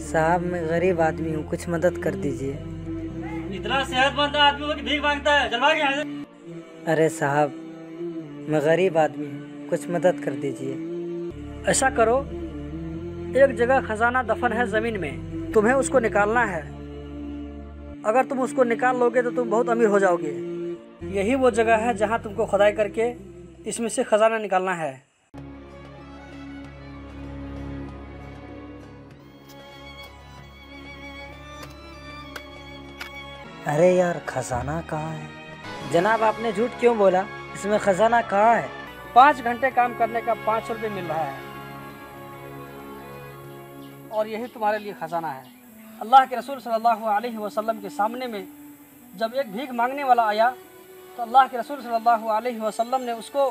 साहब मैं गरीब आदमी हूँ, कुछ मदद कर दीजिए। इतना सेहतमंद आदमी हो कि भीख मांगता है, चल भाग यहाँ से। अरे साहब मैं गरीब आदमी हूँ, कुछ मदद कर दीजिए। ऐसा करो, एक जगह खजाना दफन है ज़मीन में, तुम्हें उसको निकालना है। अगर तुम उसको निकाल लोगे तो तुम बहुत अमीर हो जाओगे। यही वो जगह है जहाँ तुमको खुदाई करके इसमें से खजाना निकालना है। अरे यार खजाना कहाँ है? जनाब आपने झूठ क्यों बोला? इसमें खजाना कहाँ है? 5 घंटे काम करने का 500 रुपये मिल रहा है और यही तुम्हारे लिए खजाना है। अल्लाह के रसूल सल्लल्लाहु अलैहि वसल्लम के सामने में जब एक भीख मांगने वाला आया तो अल्लाह के रसूल सल्लल्लाहु अलैहि वसल्लम ने उसको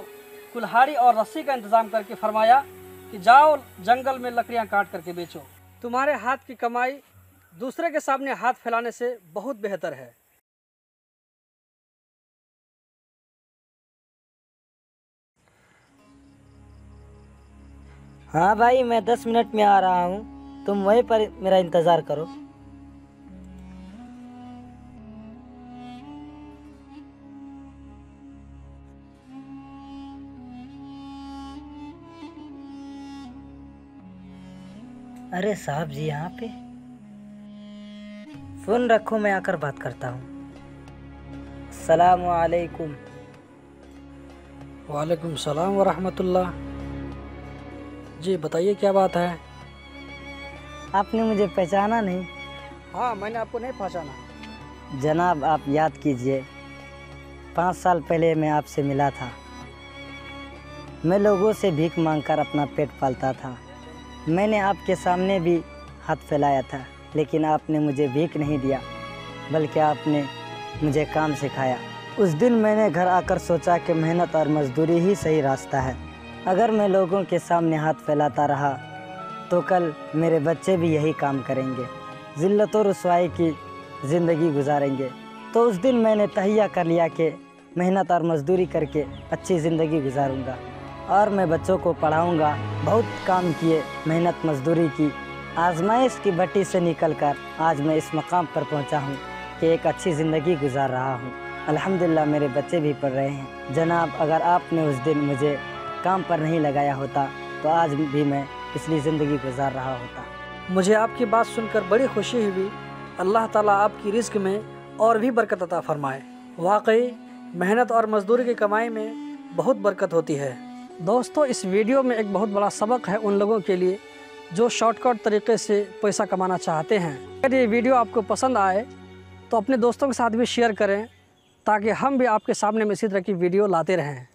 कुल्हाड़ी और रस्सी का इंतज़ाम करके फरमाया कि जाओ जंगल में लकड़ियाँ काट करके बेचो। तुम्हारे हाथ की कमाई दूसरे के सामने हाथ फैलाने से बहुत बेहतर है। हाँ भाई मैं 10 मिनट में आ रहा हूँ, तुम वहीं पर मेरा इंतज़ार करो। अरे साहब जी यहाँ पे? फ़ोन रखो, मैं आकर बात करता हूँ। अस्सलामु अलैकुम। वालेकुम सलाम व रहमतुल्लाह। जी बताइए क्या बात है? आपने मुझे पहचाना नहीं? हाँ मैंने आपको नहीं पहचाना। जनाब आप याद कीजिए, 5 साल पहले मैं आपसे मिला था। मैं लोगों से भीख मांगकर अपना पेट पालता था। मैंने आपके सामने भी हाथ फैलाया था, लेकिन आपने मुझे भीख नहीं दिया, बल्कि आपने मुझे काम सिखाया। उस दिन मैंने घर आकर सोचा कि मेहनत और मजदूरी ही सही रास्ता है। अगर मैं लोगों के सामने हाथ फैलाता रहा तो कल मेरे बच्चे भी यही काम करेंगे, ज़िल्लत और रुसवाई की ज़िंदगी गुजारेंगे। तो उस दिन मैंने तहैया कर लिया कि मेहनत और मजदूरी करके अच्छी ज़िंदगी गुजारूंगा और मैं बच्चों को पढ़ाऊंगा। बहुत काम किए, मेहनत मजदूरी की, आजमाइश की भट्टी से निकलकर आज मैं इस मकाम पर पहुंचा हूं कि एक अच्छी ज़िंदगी गुजार रहा हूं। अल्हम्दुलिल्लाह मेरे बच्चे भी पढ़ रहे हैं। जनाब अगर आपने उस दिन मुझे काम पर नहीं लगाया होता तो आज भी मैं पिछली ज़िंदगी गुजार रहा होता। मुझे आपकी बात सुनकर बड़ी खुशी हुई। अल्लाह ताला आपकी रिस्क में और भी बरकत अता फरमाए। वाकई मेहनत और मजदूरी की कमाई में बहुत बरकत होती है। दोस्तों इस वीडियो में एक बहुत बड़ा सबक है उन लोगों के लिए जो शॉर्टकट तरीके से पैसा कमाना चाहते हैं। अगर ये वीडियो आपको पसंद आए तो अपने दोस्तों के साथ भी शेयर करें ताकि हम भी आपके सामने में इसी तरह की वीडियो लाते रहें।